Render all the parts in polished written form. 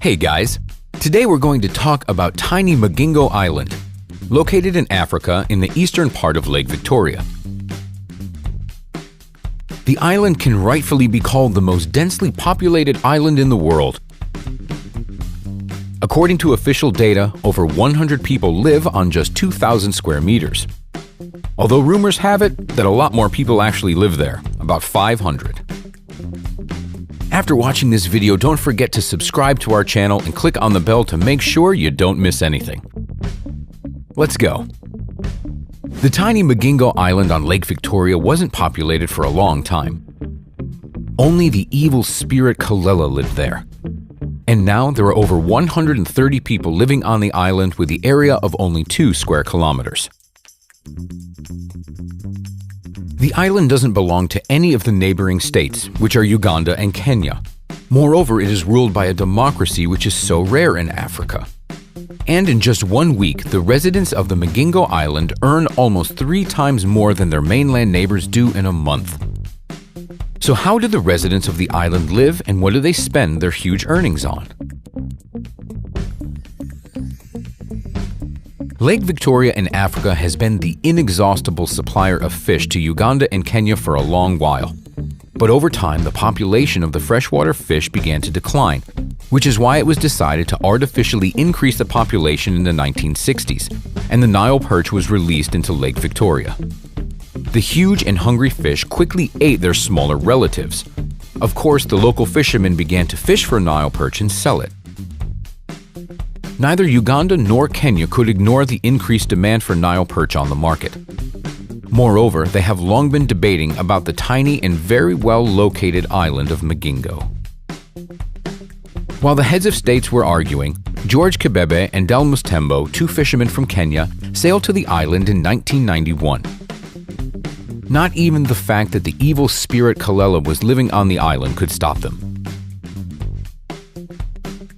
Hey guys! Today we're going to talk about tiny Migingo Island, located in Africa in the eastern part of Lake Victoria. The island can rightfully be called the most densely populated island in the world. According to official data, over 100 people live on just 2,000 square meters. Although rumors have it that a lot more people actually live there, about 500. After watching this video, don't forget to subscribe to our channel and click on the bell to make sure you don't miss anything. Let's go. The tiny Migingo Island on Lake Victoria wasn't populated for a long time. Only the evil spirit Kalela lived there. And now there are over 130 people living on the island with the area of only 2 square kilometers. The island doesn't belong to any of the neighboring states, which are Uganda and Kenya. Moreover, it is ruled by a democracy which is so rare in Africa. And in just 1 week, the residents of the Migingo Island earn almost 3 times more than their mainland neighbors do in a month. So how do the residents of the island live, and what do they spend their huge earnings on? Lake Victoria in Africa has been the inexhaustible supplier of fish to Uganda and Kenya for a long while. But over time, the population of the freshwater fish began to decline, which is why it was decided to artificially increase the population in the 1960s, and the Nile perch was released into Lake Victoria. The huge and hungry fish quickly ate their smaller relatives. Of course, the local fishermen began to fish for Nile perch and sell it. Neither Uganda nor Kenya could ignore the increased demand for Nile perch on the market. Moreover, they have long been debating about the tiny and very well-located island of Migingo. While the heads of states were arguing, George Kibebe and Delmus Tembo, 2 fishermen from Kenya, sailed to the island in 1991. Not even the fact that the evil spirit Kalela was living on the island could stop them.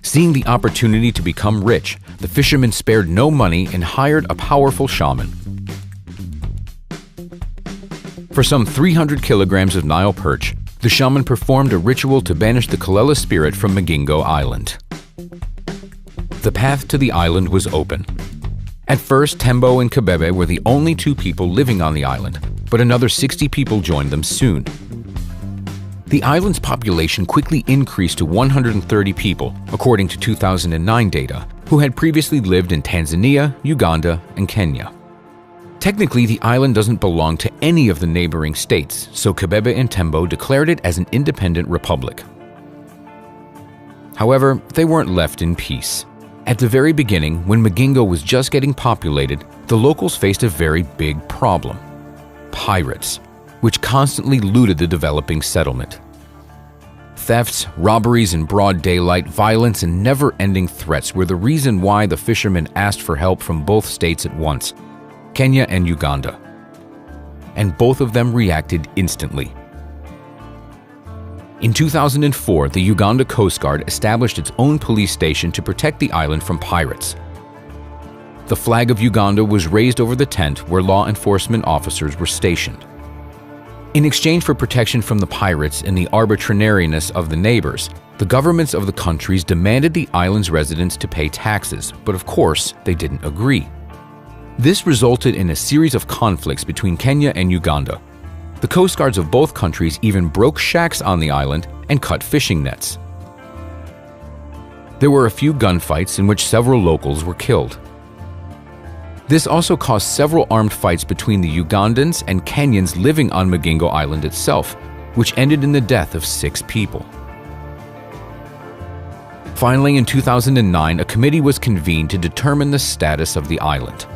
Seeing the opportunity to become rich, the fishermen spared no money and hired a powerful shaman. For some 300 kilograms of Nile perch, the shaman performed a ritual to banish the Kalela spirit from Migingo Island. The path to the island was open. At first, Tembo and Kibebe were the only 2 people living on the island, but another 60 people joined them soon. The island's population quickly increased to 130 people, according to 2009 data, who had previously lived in Tanzania, Uganda, and Kenya. Technically, the island doesn't belong to any of the neighboring states, so Kibebe and Tembo declared it as an independent republic. However, they weren't left in peace. At the very beginning, when Migingo was just getting populated, the locals faced a very big problem: pirates, which constantly looted the developing settlement. Thefts, robberies in broad daylight, violence, and never-ending threats were the reason why the fishermen asked for help from both states at once, Kenya and Uganda. And both of them reacted instantly. In 2004, the Uganda Coast Guard established its own police station to protect the island from pirates. The flag of Uganda was raised over the tent where law enforcement officers were stationed. In exchange for protection from the pirates and the arbitrariness of the neighbors, the governments of the countries demanded the island's residents to pay taxes, but of course, they didn't agree. This resulted in a series of conflicts between Kenya and Uganda. The coast guards of both countries even broke shacks on the island and cut fishing nets. There were a few gunfights in which several locals were killed. This also caused several armed fights between the Ugandans and Kenyans living on Migingo Island itself, which ended in the death of 6 people. Finally, in 2009, a committee was convened to determine the status of the island.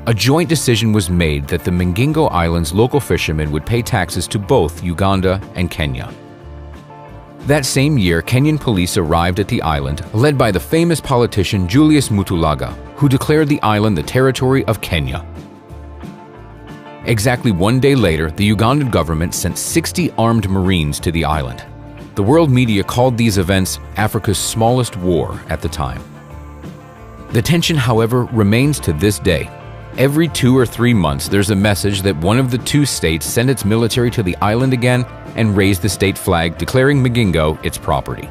A joint decision was made that the Migingo Island's local fishermen would pay taxes to both Uganda and Kenya. That same year, Kenyan police arrived at the island, led by the famous politician Julius Mutulaga, who declared the island the territory of Kenya. Exactly 1 day later, the Ugandan government sent 60 armed Marines to the island. The world media called these events Africa's smallest war at the time. The tension, however, remains to this day. Every 2 or 3 months, there's a message that one of the 2 states send its military to the island again and raise the state flag, declaring Migingo its property.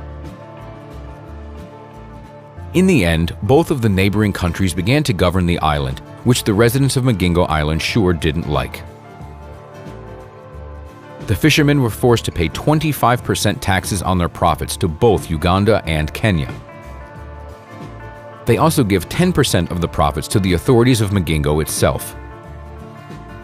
In the end, both of the neighboring countries began to govern the island, which the residents of Migingo Island sure didn't like. The fishermen were forced to pay 25% taxes on their profits to both Uganda and Kenya. They also give 10% of the profits to the authorities of Migingo itself.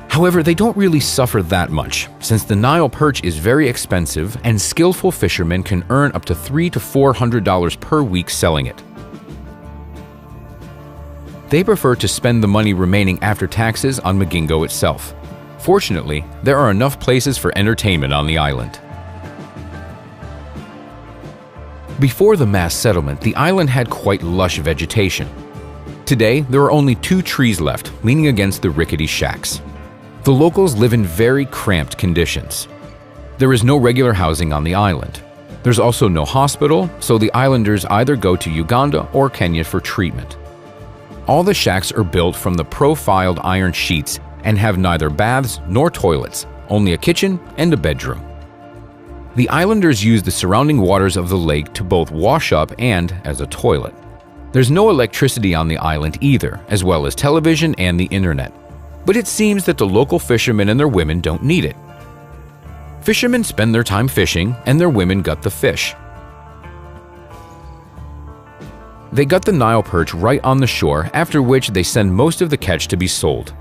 However, they don't really suffer that much, since the Nile perch is very expensive and skillful fishermen can earn up to $300 to $400 per week selling it. They prefer to spend the money remaining after taxes on Migingo itself. Fortunately, there are enough places for entertainment on the island. Before the mass settlement, the island had quite lush vegetation. Today, there are only 2 trees left, leaning against the rickety shacks. The locals live in very cramped conditions. There is no regular housing on the island. There's also no hospital, so the islanders either go to Uganda or Kenya for treatment. All the shacks are built from the profiled iron sheets and have neither baths nor toilets, only a kitchen and a bedroom. The islanders use the surrounding waters of the lake to both wash up and as a toilet. There's no electricity on the island either, as well as television and the internet. But it seems that the local fishermen and their women don't need it. Fishermen spend their time fishing, and their women gut the fish. They gut the Nile perch right on the shore, after which they send most of the catch to be sold.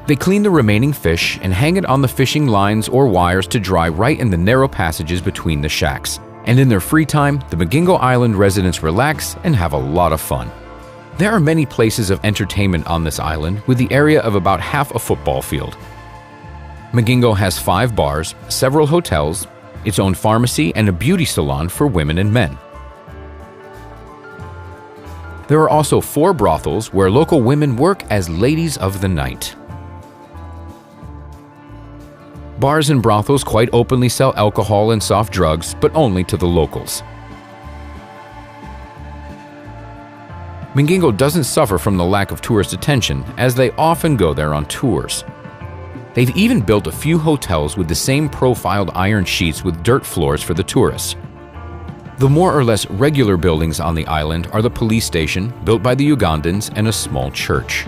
They clean the remaining fish and hang it on the fishing lines or wires to dry right in the narrow passages between the shacks. And in their free time, the Migingo Island residents relax and have a lot of fun. There are many places of entertainment on this island, with the area of about half a football field. Migingo has 5 bars, several hotels, its own pharmacy, and a beauty salon for women and men. There are also 4 brothels where local women work as ladies of the night. Bars and brothels quite openly sell alcohol and soft drugs, but only to the locals. Migingo doesn't suffer from the lack of tourist attention, as they often go there on tours. They've even built a few hotels with the same profiled iron sheets with dirt floors for the tourists. The more or less regular buildings on the island are the police station, built by the Ugandans, and a small church.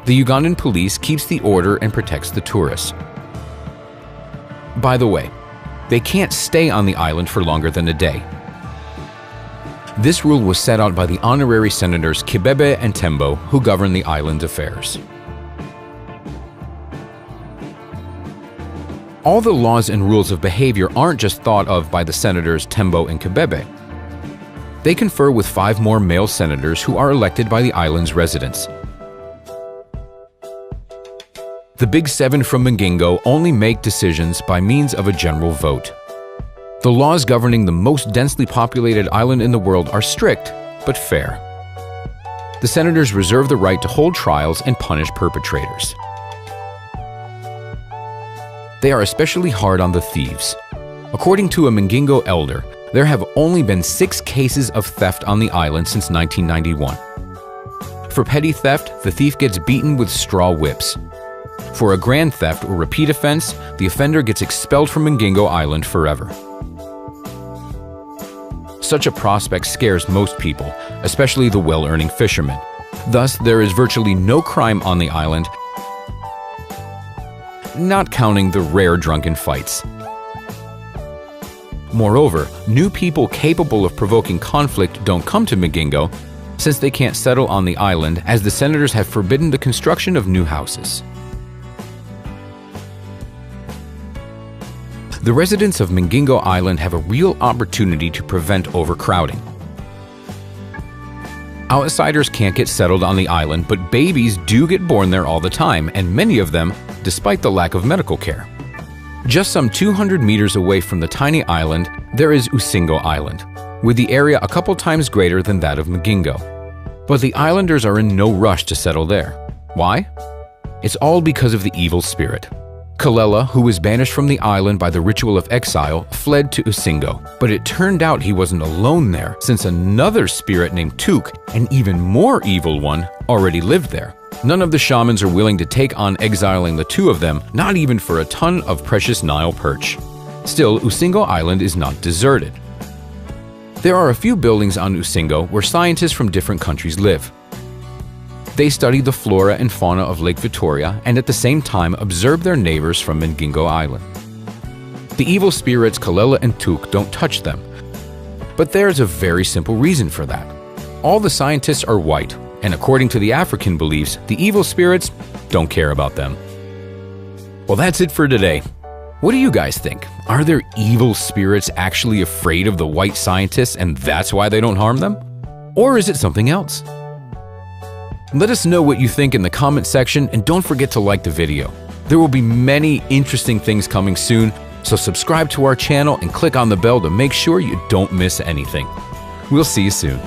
The Ugandan police keeps the order and protects the tourists. By the way, they can't stay on the island for longer than a day. This rule was set out by the honorary senators Kibebe and Tembo, who govern the island affairs. All the laws and rules of behavior aren't just thought of by the senators Tembo and Kibebe. They confer with 5 more male senators who are elected by the island's residents. The Big 7 from Migingo only make decisions by means of a general vote. The laws governing the most densely populated island in the world are strict, but fair. The senators reserve the right to hold trials and punish perpetrators. They are especially hard on the thieves. According to a Migingo elder, there have only been 6 cases of theft on the island since 1991. For petty theft, the thief gets beaten with straw whips. For a grand theft or repeat offense, the offender gets expelled from Migingo Island forever. Such a prospect scares most people, especially the well-earning fishermen. Thus, there is virtually no crime on the island, not counting the rare drunken fights. Moreover, new people capable of provoking conflict don't come to Migingo, since they can't settle on the island, as the senators have forbidden the construction of new houses. The residents of Migingo Island have a real opportunity to prevent overcrowding. Outsiders can't get settled on the island, but babies do get born there all the time, and many of them, despite the lack of medical care. Just some 200 meters away from the tiny island, there is Migingo Island, with the area a couple times greater than that of Migingo. But the islanders are in no rush to settle there. Why? It's all because of the evil spirit. Kalela, who was banished from the island by the ritual of exile, fled to Migingo. But it turned out he wasn't alone there, since another spirit named Tuk, an even more evil one, already lived there. None of the shamans are willing to take on exiling the 2 of them, not even for a ton of precious Nile perch. Still, Migingo Island is not deserted. There are a few buildings on Migingo where scientists from different countries live. They study the flora and fauna of Lake Victoria and at the same time observe their neighbors from Migingo Island. The evil spirits Kalela and Tuk don't touch them. But there's a very simple reason for that. All the scientists are white, and according to the African beliefs, the evil spirits don't care about them. Well, that's it for today. What do you guys think? Are there evil spirits actually afraid of the white scientists and that's why they don't harm them? Or is it something else? Let us know what you think in the comment section and don't forget to like the video. There will be many interesting things coming soon, so subscribe to our channel and click on the bell to make sure you don't miss anything. We'll see you soon.